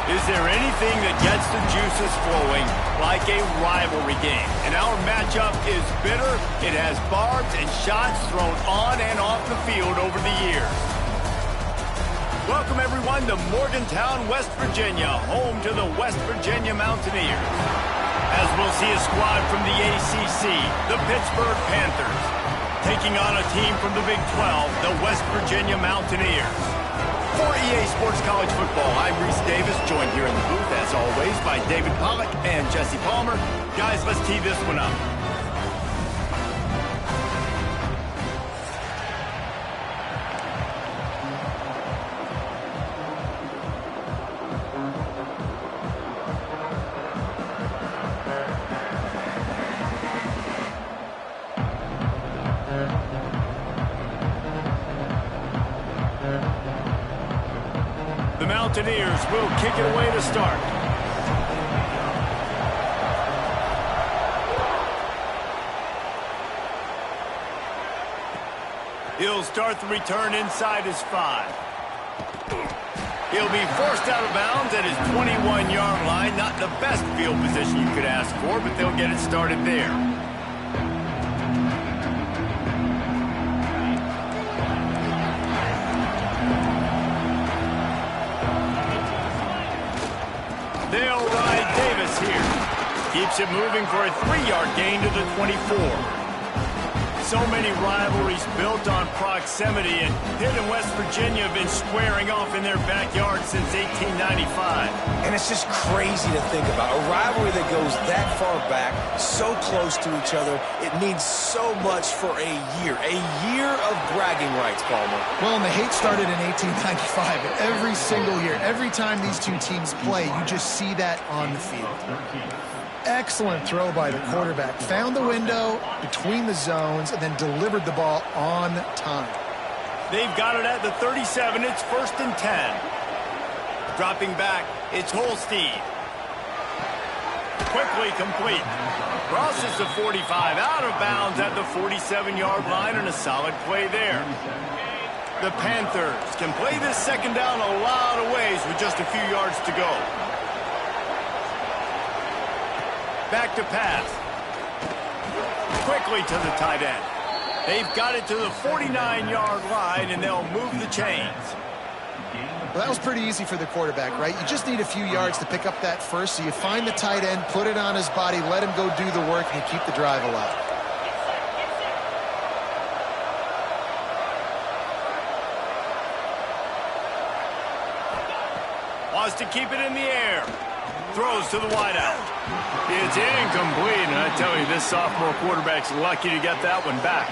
Is there anything that gets the juices flowing like a rivalry game? And our matchup is bitter. It has barbs and shots thrown on and off the field over the years. Welcome, everyone, to Morgantown, West Virginia, home to the West Virginia Mountaineers. As we'll see a squad from the ACC, the Pittsburgh Panthers, taking on a team from the Big 12, the West Virginia Mountaineers. For EA Sports College Football, I'm Reese Davis, joined here in the booth, as always, by David Pollack and Jesse Palmer. Guys, let's tee this one up. The Mountaineers will kick it away to start. He'll start the return inside his 5. He'll be forced out of bounds at his 21-yard line. Not the best field position you could ask for, but they'll get it started there. They'll ride Davis here. Keeps it moving for a 3-yard gain to the 24. So many rivalries built on proximity, and Pitt and West Virginia have been squaring off in their backyard since 1895. And it's just crazy to think about. A rivalry that goes that far back, so close to each other. It means so much for a year. A year of bragging rights, Palmer. Well, and the hate started in 1895. Every single year, every time these two teams play, you just see that on the field. Excellent throw by the quarterback. Found the window between the zones and then delivered the ball on time. They've got it at the 37. It's 1st and 10. Dropping back, it's Holstein. Quickly complete. Crosses the 45, out of bounds at the 47-yard line, and a solid play there. The Panthers can play this second down a lot of ways with just a few yards to go. Back to pass. Quickly to the tight end. They've got it to the 49-yard line, and they'll move the chains. Well, that was pretty easy for the quarterback, right? You just need a few yards to pick up that first, so you find the tight end, put it on his body, let him go do the work, and you keep the drive alive. Wants to keep it in the air. Throws to the wideout. It's incomplete, and I tell you, this sophomore quarterback's lucky to get that one back.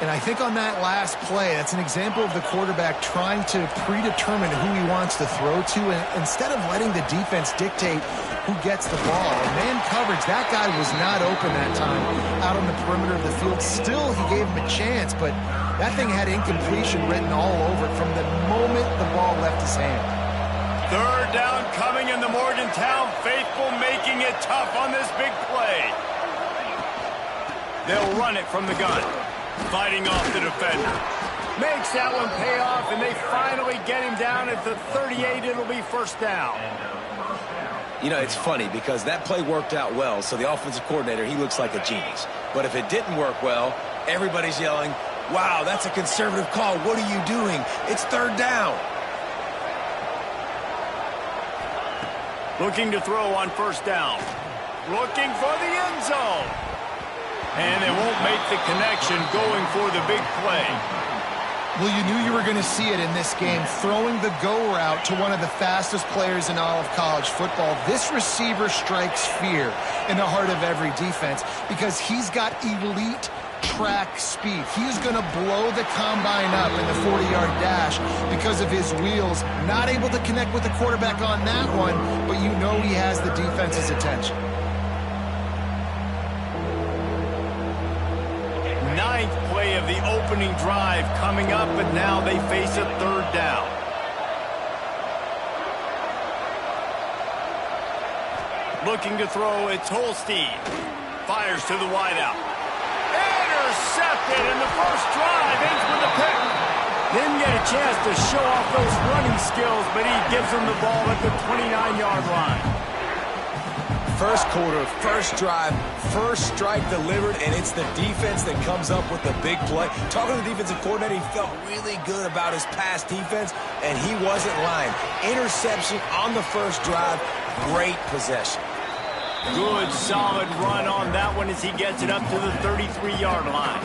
And I think on that last play, that's an example of the quarterback trying to predetermine who he wants to throw to, and instead of letting the defense dictate who gets the ball. Man coverage, that guy was not open that time out on the perimeter of the field. Still, he gave him a chance, but that thing had incompletion written all over it from the moment the ball left his hand. 3rd down coming in the Morgantown faithful, making it tough on this big play. They'll run it from the gun. Fighting off the defender. Makes that one pay off, and they finally get him down at the 38. It'll be 1st down. You know, it's funny because that play worked out well, so the offensive coordinator, he looks like a genius. But if it didn't work well, everybody's yelling, wow, that's a conservative call. What are you doing? It's 3rd down. Looking to throw on 1st down. Looking for the end zone. And they won't make the connection going for the big play. Well, you knew you were going to see it in this game, throwing the go route to one of the fastest players in all of college football. This receiver strikes fear in the heart of every defense because he's got elite track speed. He's going to blow the combine up in the 40-yard dash because of his wheels. Not able to connect with the quarterback on that one, but you know he has the defense's attention. 9th play of the opening drive coming up, but now they face a 3rd down. Looking to throw, it's Holstein. Fires to the wideout. Intercepted, and the first drive ends with a pick. Didn't get a chance to show off those running skills, but he gives them the ball at the 29-yard line. First quarter, first drive, first strike delivered, and it's the defense that comes up with the big play. Talking to the defensive coordinator, he felt really good about his pass defense, and he wasn't lying. Interception on the first drive, great possession. Good, solid run on that one as he gets it up to the 33-yard line.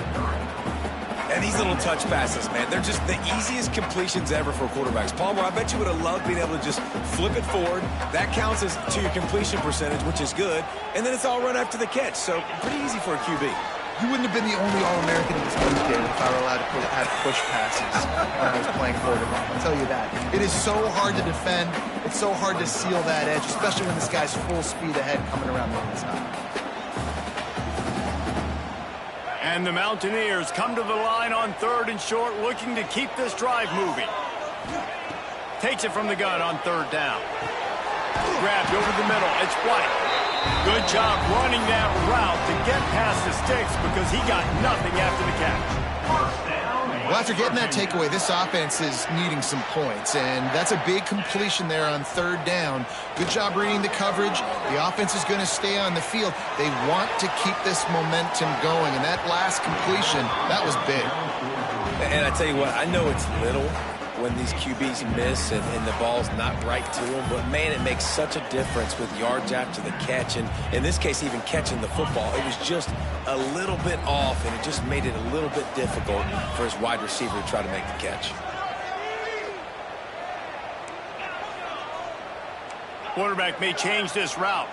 And these little touch passes, man, they're just the easiest completions ever for quarterbacks. Palmer, I bet you would have loved being able to just flip it forward. That counts as to your completion percentage, which is good. And then it's all run after the catch, so pretty easy for a QB. You wouldn't have been the only All-American in this league, David, if I were allowed to have push passes when I was playing quarterback. I'll tell you that. It is so hard to defend. It's so hard to seal that edge, especially when this guy's full speed ahead coming around the inside. And the Mountaineers come to the line on 3rd and short, looking to keep this drive moving. Takes it from the gun on 3rd down. Grabbed over the middle. It's White. Good job running that route to get past the sticks because he got nothing after the catch. Well, after getting that takeaway, this offense is needing some points, and that's a big completion there on 3rd down. Good job reading the coverage. The offense is going to stay on the field. They want to keep this momentum going, and that last completion, that was big. And I tell you what, I know it's little when these QBs miss and the ball's not right to them, but man, it makes such a difference with yards after the catch, and in this case, even catching the football. It was just a little bit off, and it just made it a little bit difficult for his wide receiver to try to make the catch. Quarterback may change this route.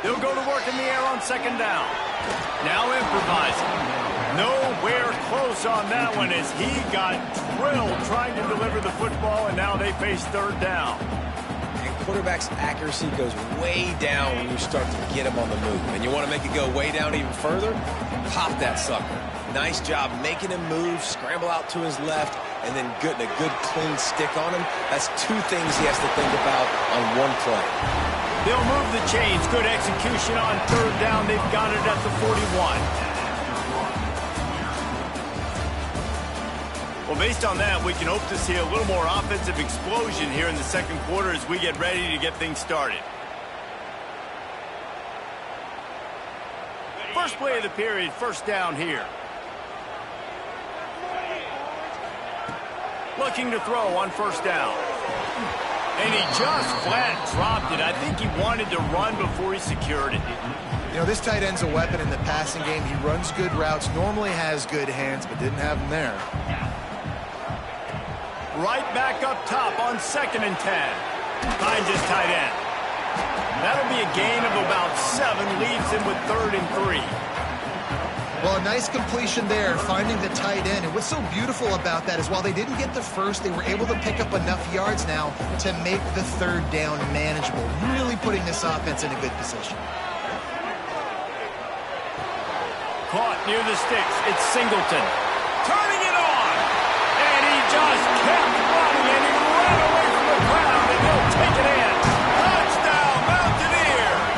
He'll go to work in the air on 2nd down. Now improvising. Nowhere close on that one as he got drilled trying to deliver the football, and now they face 3rd down. And quarterback's accuracy goes way down when you start to get him on the move. And you want to make it go way down even further? Pop that sucker. Nice job making him move, scramble out to his left, and then getting a good clean stick on him. That's 2 things he has to think about on one play. They'll move the chains. Good execution on 3rd down. They've got it at the 41. Well, based on that, we can hope to see a little more offensive explosion here in the 2nd quarter as we get ready to get things started. First play of the period, 1st down here. Looking to throw on 1st down. And he just flat dropped it. I think he wanted to run before he secured it. You know, this tight end's a weapon in the passing game. He runs good routes, normally has good hands, but didn't have them there. Right back up top on 2nd and 10. Finds his tight end. That'll be a gain of about 7. Leaves him with 3rd and 3. Well, a nice completion there, finding the tight end. And what's so beautiful about that is while they didn't get the first, they were able to pick up enough yards now to make the 3rd down manageable. Really putting this offense in a good position. Caught near the sticks. It's Singleton. Turning it on. And he just kept running, and he ran away from the ground, and he'll take it in. Touchdown, Mountaineers!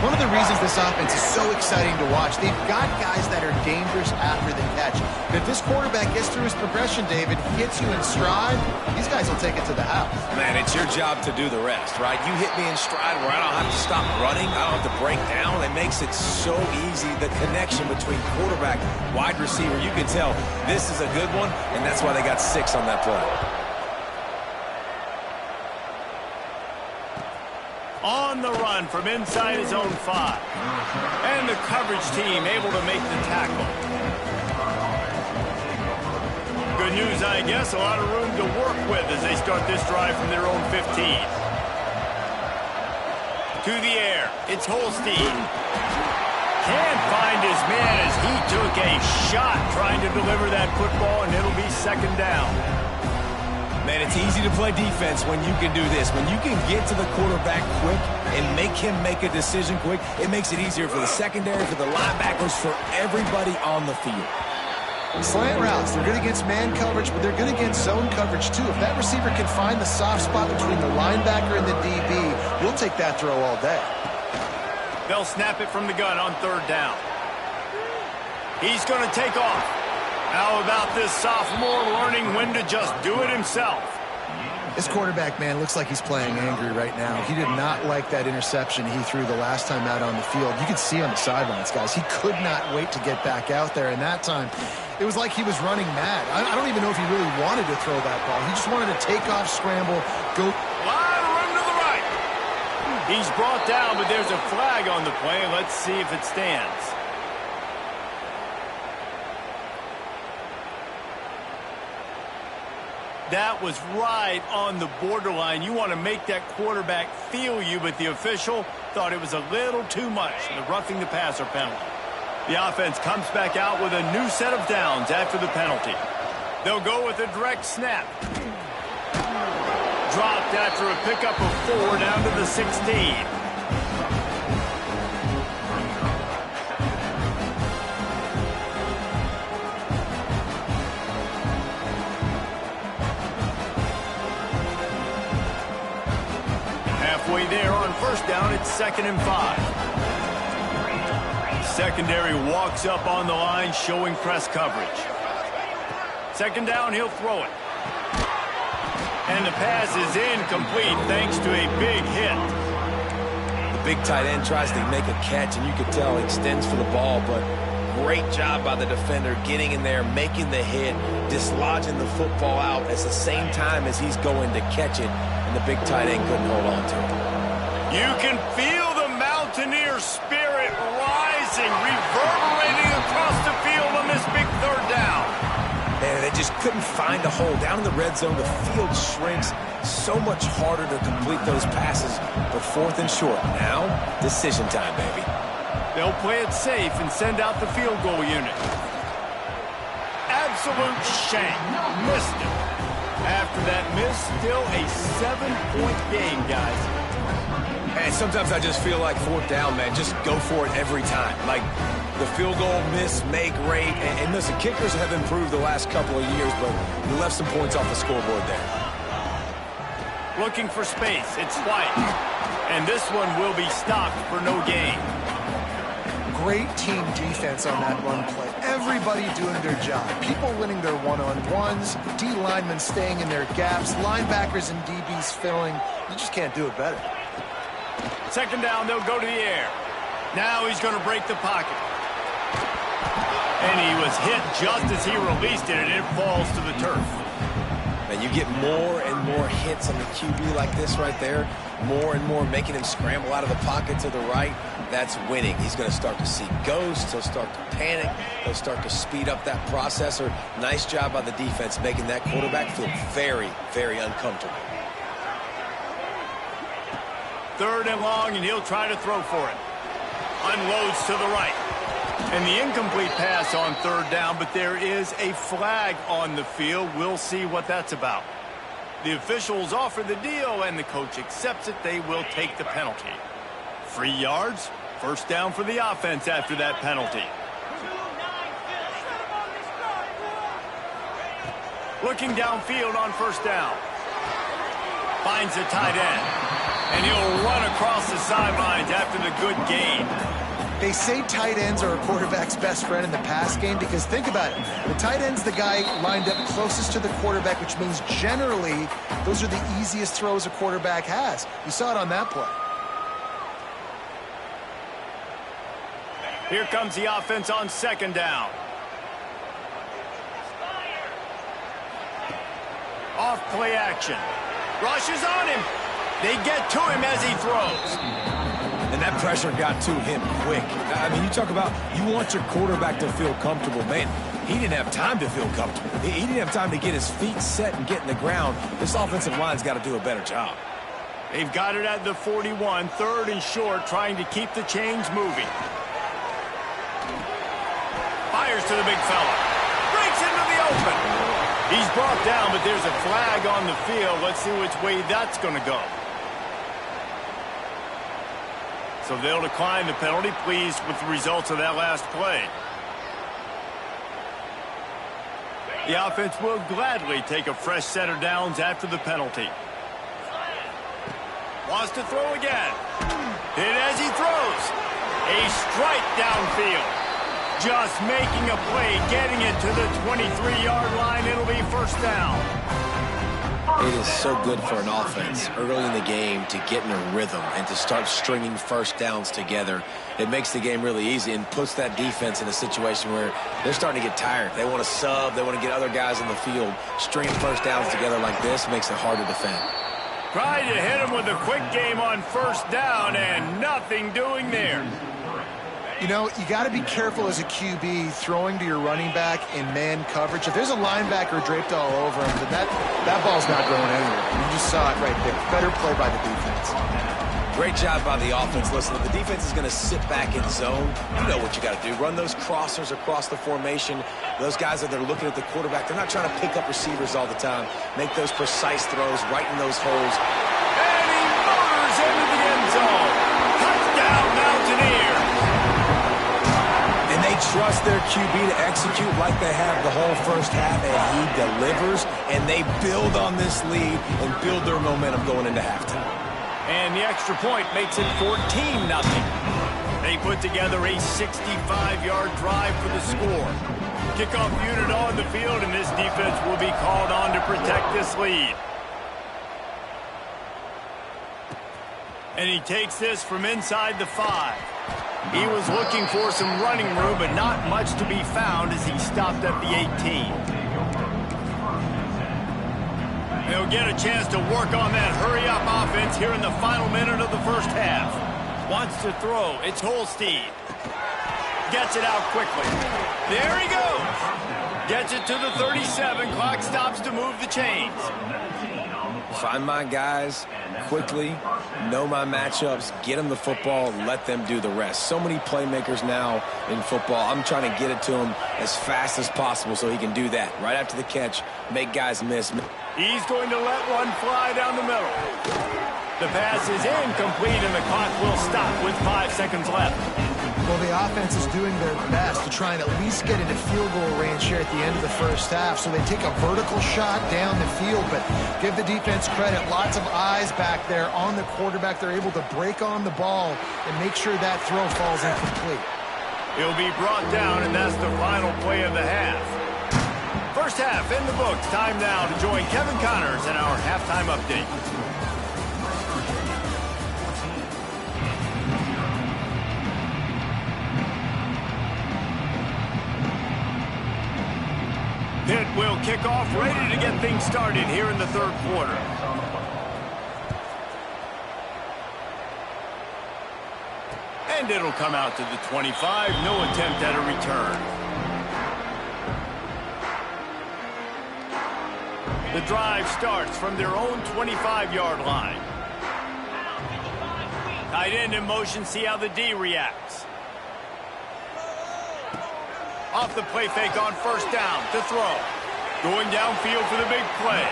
One of the reasons this offense is so exciting to watch, they've got guys that are dangerous after the catch. But if this quarterback gets through his progression, David, hits you in stride, these guys will take it to the house. Man, it's your job to do the rest, right? You hit me in stride where I don't have to stop running. I don't have to break down. It makes it so easy. The connection between quarterback, wide receiver, you can tell this is a good one, and that's why they got 6 on that play. On the run from inside his own 5. And the coverage team able to make the tackle. Good news, I guess. A lot of room to work with as they start this drive from their own 15. To the air. It's Holstein. Can't find his man as he took a shot trying to deliver that football, and it'll be 2nd down. Man, it's easy to play defense when you can do this. When you can get to the quarterback quick and make him make a decision quick, it makes it easier for the secondary, for the linebackers, for everybody on the field. Slant routes, they're good against man coverage, but they're good against zone coverage too. If that receiver can find the soft spot between the linebacker and the DB, we'll take that throw all day. They'll snap it from the gun on 3rd down. He's going to take off. How about this sophomore learning when to just do it himself? This quarterback, man, looks like he's playing angry right now. He did not like that interception he threw the last time out on the field. You could see on the sidelines, guys. He could not wait to get back out there, and that time, it was like he was running mad. I don't even know if he really wanted to throw that ball. He just wanted to take off, scramble, go. Line run to the right. He's brought down, but there's a flag on the play. Let's see if it stands. That was right on the borderline. You want to make that quarterback feel you, but the official thought it was a little too much. The roughing the passer penalty. The offense comes back out with a new set of downs after the penalty. They'll go with a direct snap. Dropped after a pickup of 4 down to the 16. Halfway there on first down, it's 2nd and 5. Secondary walks up on the line, showing press coverage. 2nd down, he'll throw it. And the pass is incomplete thanks to a big hit. The big tight end tries to make a catch, and you could tell he extends for the ball, but great job by the defender getting in there, making the hit, dislodging the football out at the same time as he's going to catch it, and the big tight end couldn't hold on to it. You can feel the Mountaineer spirit rising, reverberating across the field on this big 3rd down. Man, they just couldn't find a hole. Down in the red zone, the field shrinks. So much harder to complete those passes, but 4th and short. Now, decision time, baby. They'll play it safe and send out the field goal unit. Absolute shank. Missed it. After that miss, still a 7-point game, guys. And sometimes I just feel like 4th down, man. Just go for it every time. Like the field goal miss, make rate. And listen, kickers have improved the last couple of years, but we left some points off the scoreboard there. Looking for space. It's White. And this one will be stopped for no gain. Great team defense on that run play. Everybody doing their job. People winning their one-on-ones, D linemen staying in their gaps, linebackers and DBs filling. You just can't do it better. 2nd down, they'll go to the air. Now he's going to break the pocket. And he was hit just as he released it, and it falls to the turf. And you get more and more hits on the QB like this right there. More and more making him scramble out of the pocket to the right. That's winning. He's going to start to see ghosts. He'll start to panic. He'll start to speed up that processor. Nice job by the defense making that quarterback feel very, very uncomfortable. 3rd and long, and he'll try to throw for it. Unloads to the right. And the incomplete pass on 3rd down, but there is a flag on the field. We'll see what that's about. The officials offer the deal, and the coach accepts it. They will take the penalty. 3 yards, 1st down for the offense after that penalty. Looking downfield on 1st down. Finds the tight end. And he'll run across the sidelines after the good gain. They say tight ends are a quarterback's best friend in the pass game because think about it. The tight end's the guy lined up closest to the quarterback, which means generally those are the easiest throws a quarterback has. You saw it on that play. Here comes the offense on 2nd down. Off play action. Rushes on him. They get to him as he throws. And that pressure got to him quick. I mean, you talk about you want your quarterback to feel comfortable. Man, he didn't have time to feel comfortable. He didn't have time to get his feet set and get in the ground. This offensive line's got to do a better job. They've got it at the 41, 3rd and short, trying to keep the chains moving. Fires to the big fella. Breaks into the open. He's brought down, but there's a flag on the field. Let's see which way that's going to go. So they'll decline the penalty, pleased with the results of that last play. The offense will gladly take a fresh set of downs after the penalty. Wants to throw again. Hit as he throws. A strike downfield. Just making a play, getting it to the 23-yard line. It'll be first down. It is so good for an offense early in the game to get in a rhythm and to start stringing first downs together. It makes the game really easy and puts that defense in a situation where they're starting to get tired. They want to sub. They want to get other guys on the field. Stringing first downs together like this makes it hard to defend. Tried to hit him with a quick game on first down and nothing doing there. You know, you got to be careful as a QB throwing to your running back in man coverage. If there's a linebacker draped all over him, then that ball's not going anywhere. You just saw it right there. Better play by the defense. Great job by the offense. Listen, if the defense is going to sit back in zone, you know what you got to do. Run those crossers across the formation. Those guys that are looking at the quarterback, they're not trying to pick up receivers all the time. Make those precise throws right in those holes. And he motors into the end zone. Touchdown, Mountaineers. And they trust their QB to execute like they have the whole first half, and he delivers, and they build on this lead and build their momentum going into halftime. And the extra point makes it 14-0. They put together a 65-yard drive for the score. Kickoff unit on the field, and this defense will be called on to protect this lead. And he takes this from inside the 5. He was looking for some running room, but not much to be found as he stopped at the 18. They'll get a chance to work on that hurry-up offense here in the final minute of the first half. Wants to throw. It's Holstein. Gets it out quickly. There he goes. Gets it to the 37. Clock stops to move the chains. Find my guys quickly, know my matchups, get them the football, let them do the rest. So many playmakers now in football. I'm trying to get it to him as fast as possible so he can do that. Right after the catch, make guys miss. He's going to let one fly down the middle. The pass is incomplete, and the clock will stop with 5 seconds left. Well, the offense is doing their best to try and at least get into field goal range here at the end of the first half. So they take a vertical shot down the field, but give the defense credit. Lots of eyes back there on the quarterback. They're able to break on the ball and make sure that throw falls incomplete. He'll be brought down, and that's the final play of the half. First half in the books. Time now to join Kevin Connors in our halftime update. Pitt will kick off, ready to get things started here in the third quarter. And it'll come out to the 25. No attempt at a return. The drive starts from their own 25-yard line. Tight end in motion, see how the D reacts. Off the play fake on first down to throw. Going downfield for the big play.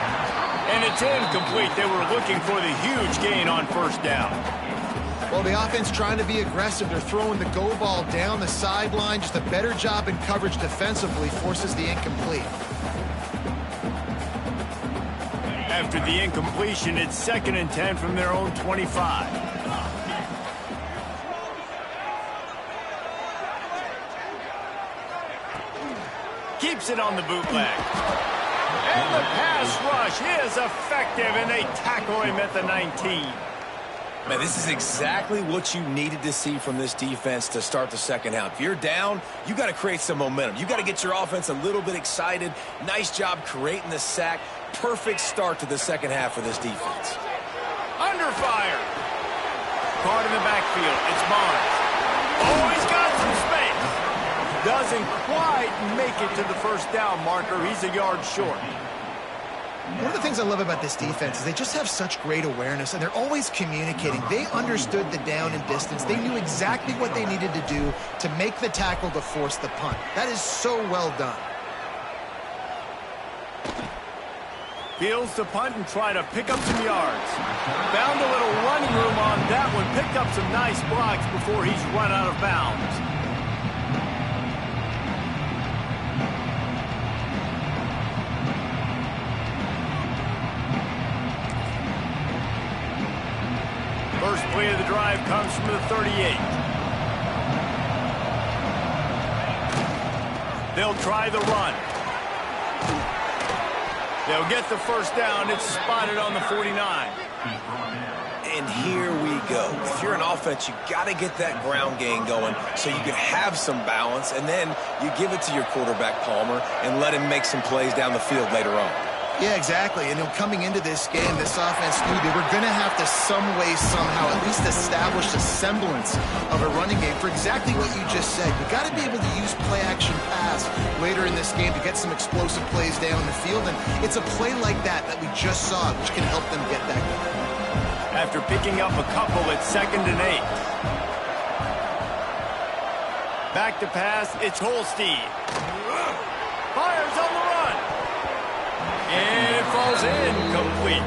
And it's incomplete. They were looking for the huge gain on first down. Well, the offense trying to be aggressive. They're throwing the go ball down the sideline. Just a better job in coverage defensively forces the incomplete. After the incompletion, it's 2nd and 10 from their own 25. Keeps it on the bootleg. And the pass rush is effective, and they tackle him at the 19. Man, this is exactly what you needed to see from this defense to start the second half. If you're down, you got to create some momentum. You got to get your offense a little bit excited. Nice job creating the sack. Perfect start to the second half for this defense. Under fire. Caught in the backfield. It's Barnes. Oh, he's got some space. Doesn't quite make it to the first down marker. He's a yard short. One of the things I love about this defense is they just have such great awareness, and they're always communicating. They understood the down and distance. They knew exactly what they needed to do to make the tackle to force the punt. That is so well done. Fields to punt and try to pick up some yards. Found a little running room on that one. Picked up some nice blocks before he's run out of bounds. First play of the drive comes from the 38. They'll try the run. They'll get the first down. It's spotted on the 49. And here we go. If you're an offense, you got to get that ground game going so you can have some balance, and then you give it to your quarterback, Palmer, and let him make some plays down the field later on. Yeah, exactly. And coming into this game, this offense knew they were going to have to some way, somehow, at least establish a semblance of a running game for exactly what you just said. You got to be able to use play-action pass later in this game to get some explosive plays down the field. And it's a play like that we just saw, which can help them get that going. After picking up a couple, it's 2nd and 8. Back to pass, it's Holstein. Fires on the run. And it falls incomplete.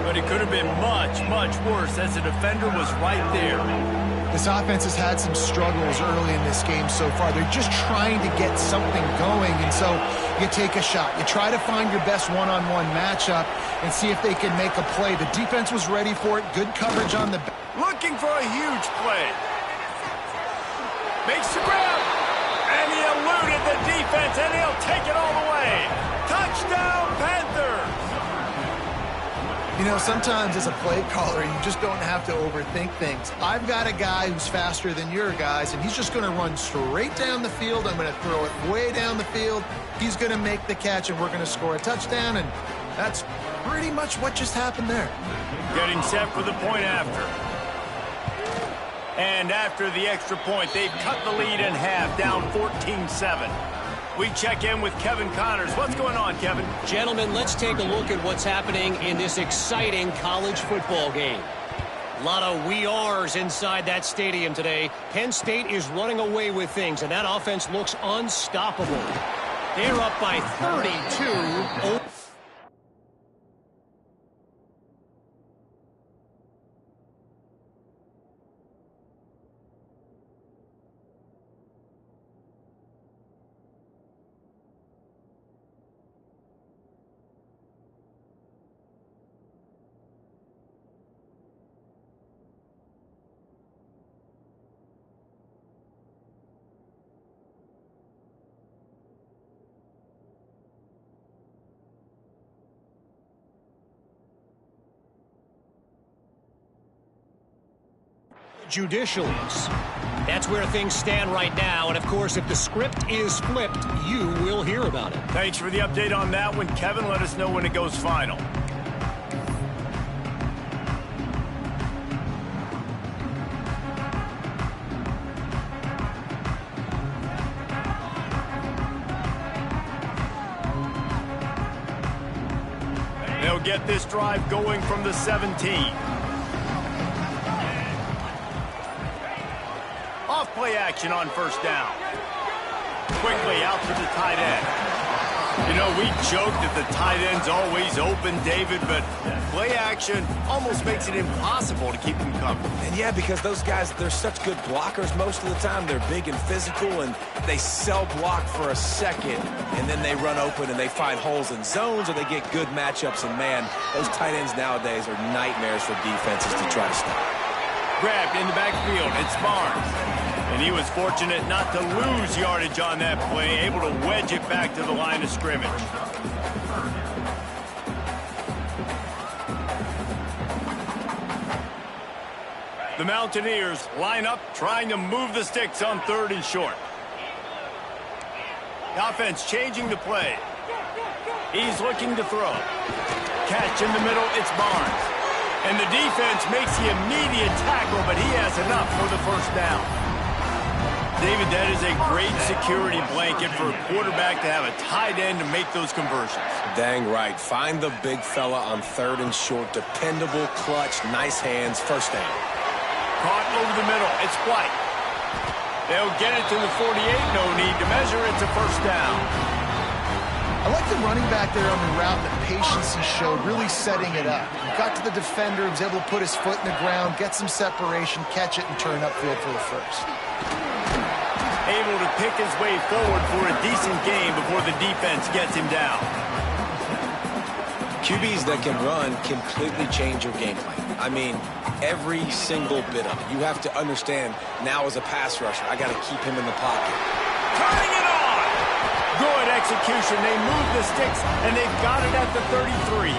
But it could have been much, much worse as the defender was right there. This offense has had some struggles early in this game so far. They're just trying to get something going, and so you take a shot. You try to find your best one-on-one matchup and see if they can make a play. The defense was ready for it. Good coverage on the back. Looking for a huge play. Makes the grab. And he eluded the defense, and he'll take it all the way. Touchdown, Panthers! You know, sometimes as a play caller, you just don't have to overthink things. I've got a guy who's faster than your guys, and he's just going to run straight down the field. I'm going to throw it way down the field. He's going to make the catch, and we're going to score a touchdown, and that's pretty much what just happened there. Getting set for the point after. And after the extra point, they've cut the lead in half, down 14-7. We check in with Kevin Connors. What's going on, Kevin? Gentlemen, let's take a look at what's happening in this exciting college football game. A lot of we ares inside that stadium today. Penn State is running away with things, and that offense looks unstoppable. They're up by 32. Judicials. That's where things stand right now, and of course, if the script is flipped, you will hear about it. Thanks for the update on that one, Kevin. Let us know when it goes final. They'll get this drive going from the 17. Off-play action on first down. Quickly out to the tight end. You know, we joke that the tight end's always open, David, but play action almost makes it impossible to keep them covered. And yeah, because those guys, they're such good blockers most of the time. They're big and physical, and they cell block for a second, and then they run open and they find holes in zones, or they get good matchups. And man, those tight ends nowadays are nightmares for defenses to try to stop. Grabbed in the backfield, it's Barnes. And he was fortunate not to lose yardage on that play, able to wedge it back to the line of scrimmage. The Mountaineers line up, trying to move the sticks on 3rd and short. The offense changing the play. He's looking to throw. Catch in the middle, it's Barnes. And the defense makes the immediate tackle, but he has enough for the first down. David, that is a great security blanket for a quarterback to have a tight end to make those conversions. Dang right. Find the big fella on 3rd and short. Dependable, clutch, nice hands, first down. Caught over the middle. It's White. They'll get it to the 48. No need to measure. It's a first down. I like the running back there on the route, the patience he showed, really setting it up. He got to the defender, was able to put his foot in the ground, get some separation, catch it, and turn upfield for the first. Able to pick his way forward for a decent game before the defense gets him down. QBs that can run completely change your game plan. I mean, every single bit of it. You have to understand, now as a pass rusher, I got to keep him in the pocket. Turning it on! execution. They move the sticks, and they've got it at the 33.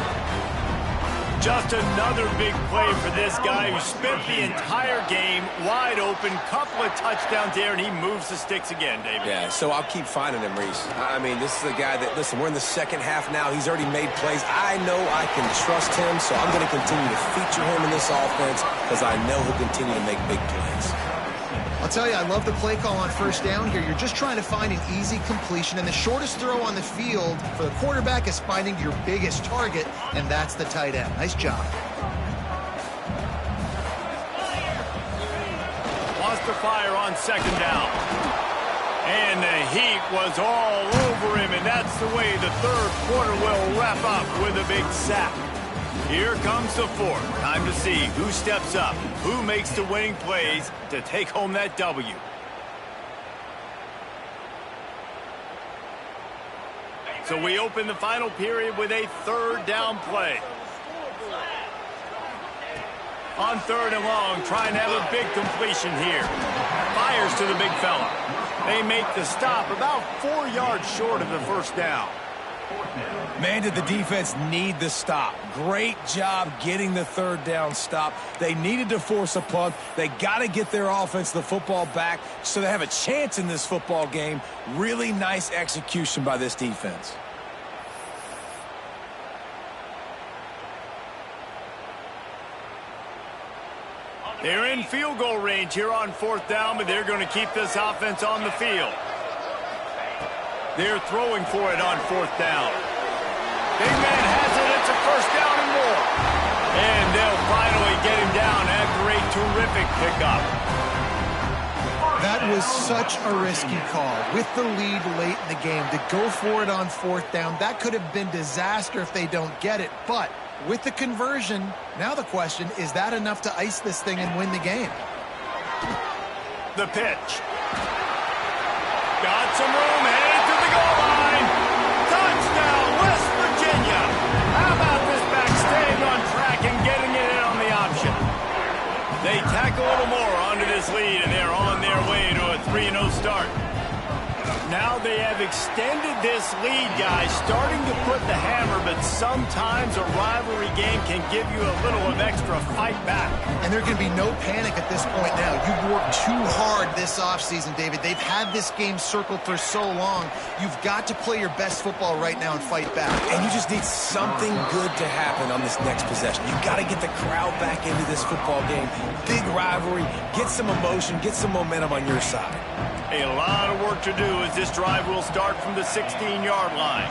Just another big play for this guy who spent the entire game wide open. Couple of touchdowns there, and he moves the sticks again, David. Yeah, so I'll keep finding him, Reese. I mean, this is a guy that, listen, we're in the second half now. He's already made plays. I know I can trust him, so I'm going to continue to feature him in this offense because I know he'll continue to make big plays. I'll tell you, I love the play call on first down here. You're just trying to find an easy completion, and the shortest throw on the field for the quarterback is finding your biggest target, and that's the tight end. Nice job. Wants to fire on second down. And the heat was all over him, and that's the way the third quarter will wrap up with a big sack. Here comes the fourth. Time to see who steps up, who makes the winning plays to take home that W. So we open the final period with a third down play. On third and long, trying to have a big completion here. Fires to the big fella. They make the stop about 4 yards short of the first down. Man, did the defense need the stop. Great job getting the third down stop. They needed to force a punt. They got to get their offense the football back so they have a chance in this football game. Really nice execution by this defense. They're in field goal range here on fourth down, but they're going to keep this offense on the field. They're throwing for it on fourth down. Big man has it. It's a first down and more. And they'll finally get him down after a terrific pickup. That was such a risky call. With the lead late in the game, to go for it on fourth down, that could have been disaster if they don't get it. But with the conversion, now the question, is that enough to ice this thing and win the game? The pitch. Got some room, headed to the goal line. Touchdown, West Virginia. How about this back staying on track and getting it in on the option? They tack a little more onto this lead, and they're on their way to a 3-0 start. Now they have extended this lead, guys, starting to put the hammer, but sometimes a rivalry game can give you a little of extra fight back. And there can be no panic at this point now. You've worked too hard this offseason, David. They've had this game circled for so long. You've got to play your best football right now and fight back. And you just need something good to happen on this next possession. You got to get the crowd back into this football game. Big rivalry. Get some emotion. Get some momentum on your side. A lot of work to do as this drive will start from the 16-yard line.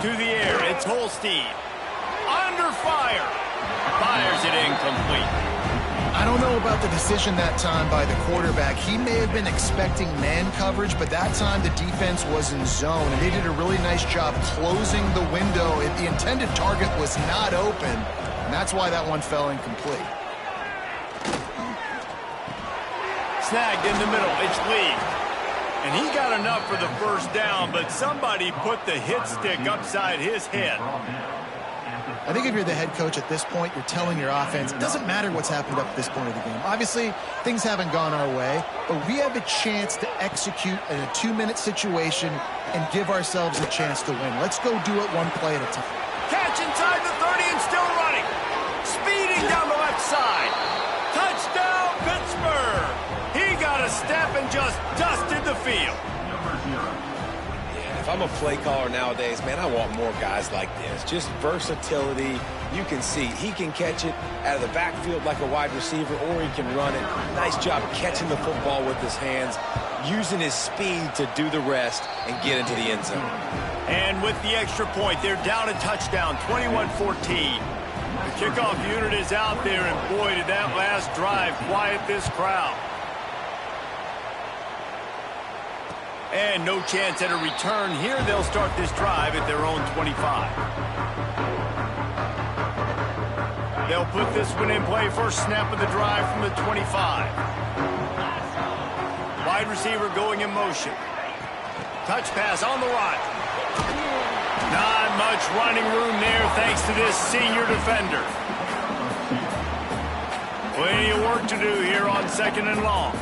To the air, it's Holstein. Under fire. Fires it incomplete. I don't know about the decision that time by the quarterback. He may have been expecting man coverage, but that time the defense was in zone, and they did a really nice job closing the window. The intended target was not open, and that's why that one fell incomplete. Snagged in the middle, it's Lee. And he got enough for the first down, but somebody put the hit stick upside his head. I think if you're the head coach at this point, you're telling your offense, it doesn't matter what's happened up to this point of the game. Obviously, things haven't gone our way, but we have a chance to execute in a 2-minute situation and give ourselves a chance to win. Let's go do it one play at a time. Catch inside the 30 and still running. Speeding down the left side. Touchdown, Pittsburgh. He got a step and just dusted the field. If I'm a play caller nowadays, man, I want more guys like this. Just versatility. You can see he can catch it out of the backfield like a wide receiver, or he can run it. Nice job catching the football with his hands, using his speed to do the rest and get into the end zone. And with the extra point, they're down a touchdown, 21-14. The kickoff unit is out there, and boy, did that last drive quiet this crowd. And no chance at a return here. They'll start this drive at their own 25. They'll put this one in play. First snap of the drive from the 25. Wide receiver going in motion. Touch pass on the right. Not much running room there thanks to this senior defender. Plenty of work to do here on second and long.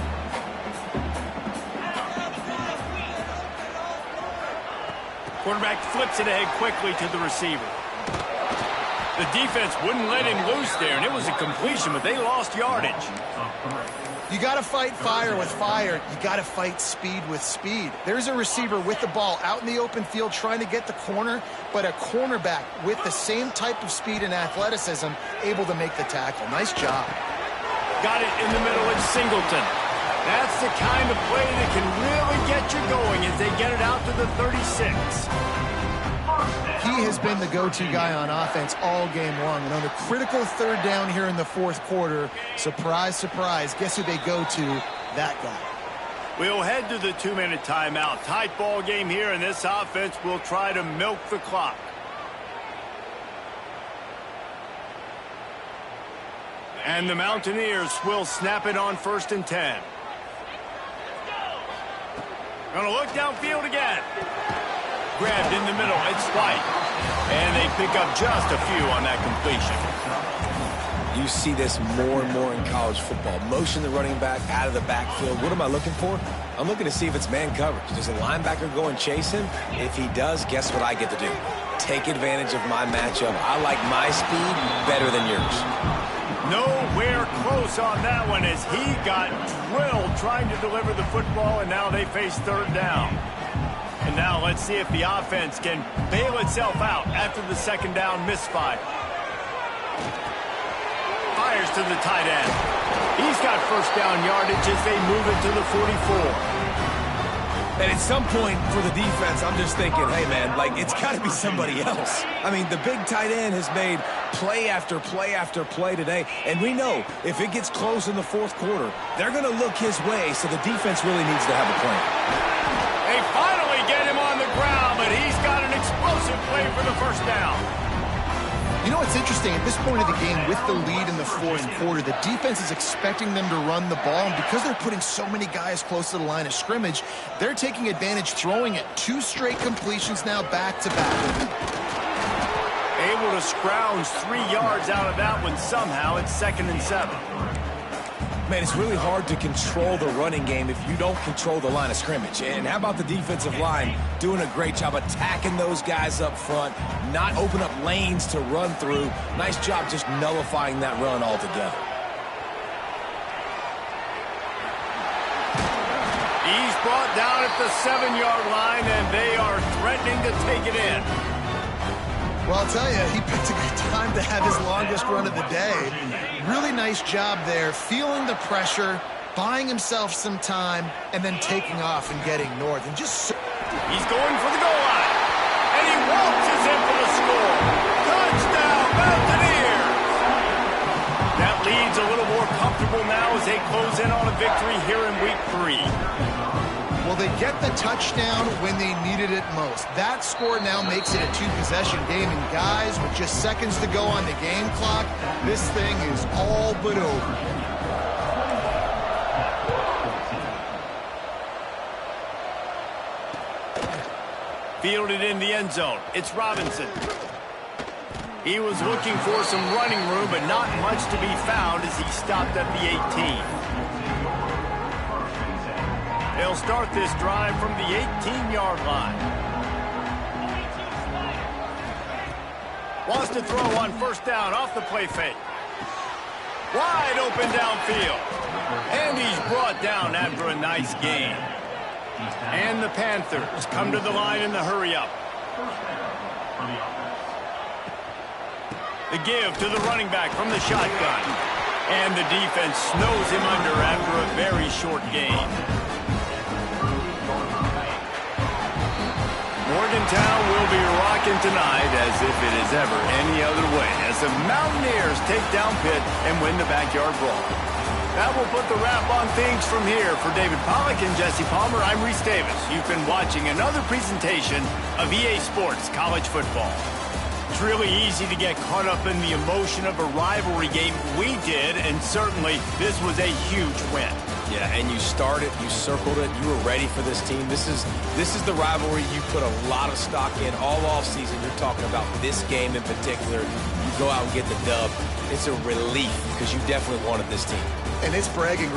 Quarterback flips it ahead quickly to the receiver. The defense wouldn't let him loose there, and it was a completion, but they lost yardage. You got to fight fire with fire. You got to fight speed with speed. There's a receiver with the ball out in the open field trying to get the corner, but a cornerback with the same type of speed and athleticism able to make the tackle. Nice job. Got it in the middle. It's Singleton. That's the kind of play that can really get you going as they get it out to the 36. He has been the go-to guy on offense all game long. And on a critical third down here in the fourth quarter, surprise, surprise, guess who they go to? That guy. We'll head to the 2-minute timeout. Tight ball game here, and this offense will try to milk the clock. And the Mountaineers will snap it on 1st and 10. Gonna look downfield again. Grabbed in the middle. It's White. And they pick up just a few on that completion. You see this more and more in college football. Motion the running back out of the backfield. What am I looking for? I'm looking to see if it's man coverage. Does a linebacker go and chase him? If he does, guess what I get to do? Take advantage of my matchup. I like my speed better than yours. Nowhere close on that one as he got drilled trying to deliver the football, and now they face 3rd down. And now let's see if the offense can bail itself out after the 2nd down misfire. Fires to the tight end. He's got 1st down yardage as they move it to the 44. And at some point for the defense, I'm just thinking, hey, man, like, it's got to be somebody else. I mean, the big tight end has made play after play after play today. And we know if it gets close in the 4th quarter, they're going to look his way, so the defense really needs to have a plan. They finally get him on the ground, but he's got an explosive play for the 1st down. You know what's interesting? At this point of the game, with the lead in the 4th quarter, the defense is expecting them to run the ball. And because they're putting so many guys close to the line of scrimmage, they're taking advantage, throwing it 2 straight completions now back-to-back. Able to scrounge 3 yards out of that one somehow. It's 2nd and 7. Man, it's really hard to control the running game if you don't control the line of scrimmage. And how about the defensive line doing a great job attacking those guys up front, not open up lanes to run through. Nice job just nullifying that run altogether. He's brought down at the 7-yard line, and they are threatening to take it in. Well, I'll tell you, he picked a good time to have his longest run of the day. Really nice job there, feeling the pressure, buying himself some time, and then taking off and getting north. And just he's going for the goal line, and he waltzes in for the score. Touchdown, Mountaineers! That lead's a little more comfortable now as they close in on a victory here in Week 3. Well, they get the touchdown when they needed it most. That score now makes it a 2-possession game. And guys, with just seconds to go on the game clock, this thing is all but over. Fielded in the end zone. It's Robinson. He was looking for some running room, but not much to be found as he stopped at the 18. They'll start this drive from the 18-yard line. Wants to throw on 1st down off the play fake. Wide open downfield. And he's brought down after a nice gain. And the Panthers come to the line in the hurry-up. The give to the running back from the shotgun. And the defense snows him under after a very short gain. Morgantown will be rocking tonight as if it is ever any other way as the Mountaineers take down Pitt and win the backyard brawl. That will put the wrap on things from here. For David Pollack and Jesse Palmer, I'm Reese Davis. You've been watching another presentation of EA Sports College Football. It's really easy to get caught up in the emotion of a rivalry game. We did, and certainly this was a huge win. Yeah, and you started, you circled it, you were ready for this team. This is the rivalry you put a lot of stock in all offseason. You're talking about this game in particular. You go out and get the dub. It's a relief because you definitely wanted this team. And it's bragging